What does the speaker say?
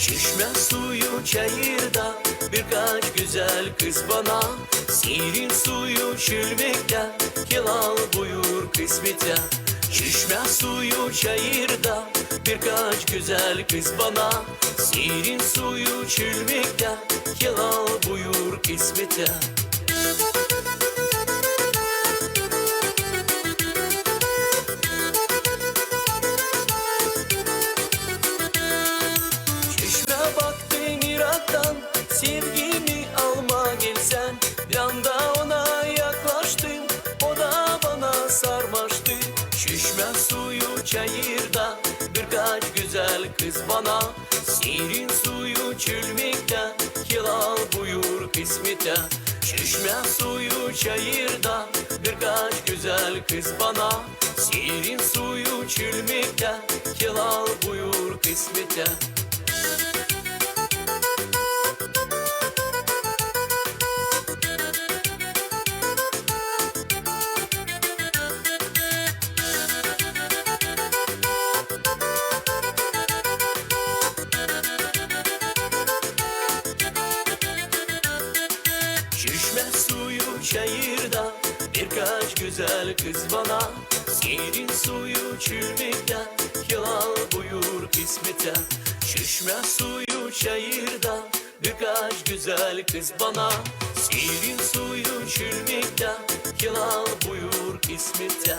Çeşme suyu çayırda birkaç güzel kız bana. Serin suyu çölmekten hilal buyur kısmete. Çeşme suyu çayırda birkaç güzel kız bana. Serin suyu çölmekten hilal buyur kısmete. Sevgimi alma gelsen, bir anda ona yaklaştım, o da bana sarmaştı. Çeşme suyu çayırda birkaç güzel kız bana. Serin suyu çölmekte hilal buyur kısmete. Çeşme suyu çayırda birkaç güzel kız bana. Serin suyu çölmekte hilal buyur kısmete. Çeşme suyu çayırda birkaç güzel kız bana. Serin suyu çölmekten hilal buyur kısmete. Çeşme suyu çayırda birkaç güzel kız bana. Serin suyu çölmekten hilal buyur kısmete.